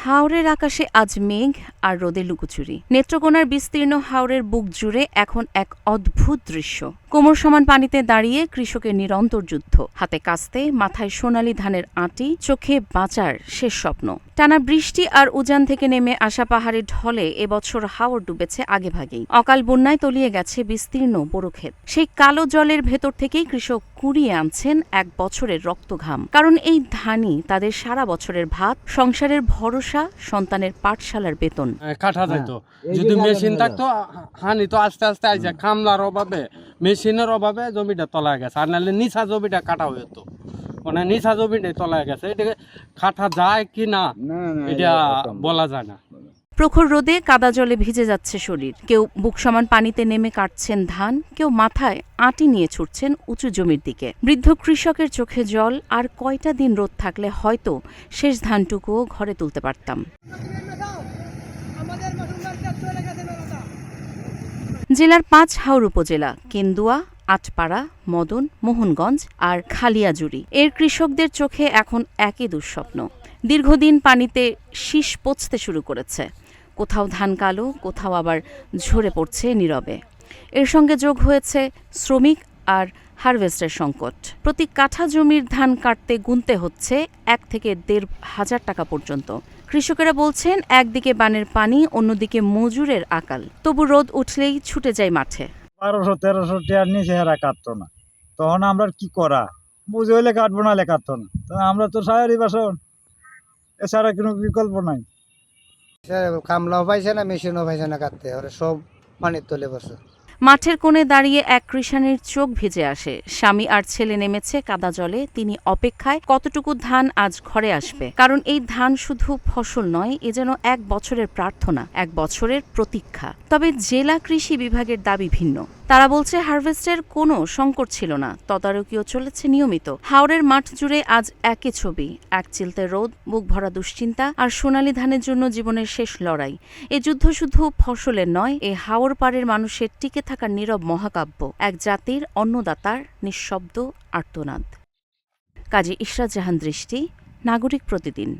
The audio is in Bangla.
হাওরের আকাশে আজ মেঘ আর রোদে লুকোচুরি। নেত্রকোনার বিস্তীর্ণ হাওরের বুক জুড়ে এখন এক অদ্ভুত দৃশ্য। কোমর সমান পানিতে দাঁড়িয়ে কৃষকের নিরন্তর যুদ্ধ। হাতে কাস্তে, মাথায় সোনালি ধানের আঁটি, চোখে বাঁচার শেষ স্বপ্ন। টানা বৃষ্টি আর উজান থেকে নেমে আসা পাহাড়ের ঢলে এবছর হাওর ডুবেছে আগেভাগেই। অকাল বন্যায় তলিয়ে গেছে বিস্তীর্ণ বোরোক্ষেত। সেই কালো জলের ভেতর থেকেই কৃষক কুড়িয়ে আনছেন এক বছরের রক্তঘাম। কারণ এই ধানই তাদের সারা বছরের ভাত, সংসারের ভরসা, সন্তানের পাঠশালার বেতন। কাটা যেত যদি মেশিন থাকতো, হানি তো আস্তে আস্তে আইছে। কামলার অভাবে, মেশিনের অভাবে জমিটা তলায় গেছে। আর নাহলে নিচা জমিটা কাটা হইতো, মানে নিচা জমিটাই তলায় গেছে। এটাকে কাটা যায় কি না এটা বলা যায় না। প্রখর রোদে কাদা জলে ভিজে যাচ্ছে শরীর। কেউ বুক সমান পানিতে নেমে কাটছেন ধান, কেউ মাথায় আঁটি নিয়ে ছুটছেন উঁচু জমির দিকে। বৃদ্ধ কৃষকের চোখে জল। আর কয়টা দিন রোদ থাকলে হয়তো শেষ ধানটুকুও ঘরে তুলতে পারতাম। জেলার ৫ হাওর উপজেলা কেন্দুয়া, আটপাড়া, মদন, মোহনগঞ্জ আর খালিয়াজুড়ি এর কৃষকদের চোখে এখন একই দুঃস্বপ্ন। দীর্ঘদিন পানিতে শীষ পচতে শুরু করেছে। কোথাও ধান কালো, কোথাও আবার ঝরে পড়ছে নীরবে। এর সঙ্গে যোগ হয়েছে শ্রমিক আর হারভেস্টের সংকট। প্রতি কাঠা জমির ধান কাটতে গুনতে হচ্ছে ১ থেকে ১.৫ হাজার টাকা পর্যন্ত। কৃষকেরা বলছেন, একদিকে বানের পানি, অন্যদিকে মজুরের আকাল। তবু রোদ উঠলেই ছুটে যায় মাঠে। ১২০০-১৩০০ টাকার নিচে হেরা কাটতো না। তখন আমরা কি করা, বুঝে হইলে কাটবো না, হলে কাটতো না। আমরা তো সাহেরি বাসন, এছাড়া কোনো বিকল্প নাই। কামলাও পাইছে না, মেশিনও পাইছে না কাটতে, ওরা সব পানির তলে বসে। মাঠের কোণে দাঁড়িয়ে এক কৃষাণের চোখ ভিজে আসে। স্বামী আর ছেলে নেমেছে কাদা জলে। তিনি অপেক্ষায় কতটুকু ধান আজ ঘরে আসবে। কারণ এই ধান শুধু ফসল নয়, এ যেন ১ বছরের প্রার্থনা, ১ বছরের প্রতীক্ষা। তবে জেলা কৃষি বিভাগের দাবি ভিন্ন। তারা বলছে হারভেস্টের কোনো সংকট ছিল না, তদারকিও চলেছে নিয়মিত। হাওরের মাঠ জুড়ে আজ একই ছবি, এক চিলতে রোদ, বুক ভরা দুশ্চিন্তা আর সোনালি ধানের জন্য জীবনের শেষ লড়াই। এ যুদ্ধ শুধু ফসলের নয়, এ হাওর পাড়ের মানুষের টিকে থাকার নীরব মহাকাব্য, এক জাতির অন্নদাতার নিঃশব্দ আর্তনাদ। কাজী ইশরাত জাহান দৃষ্টি, নাগরিক প্রতিদিন।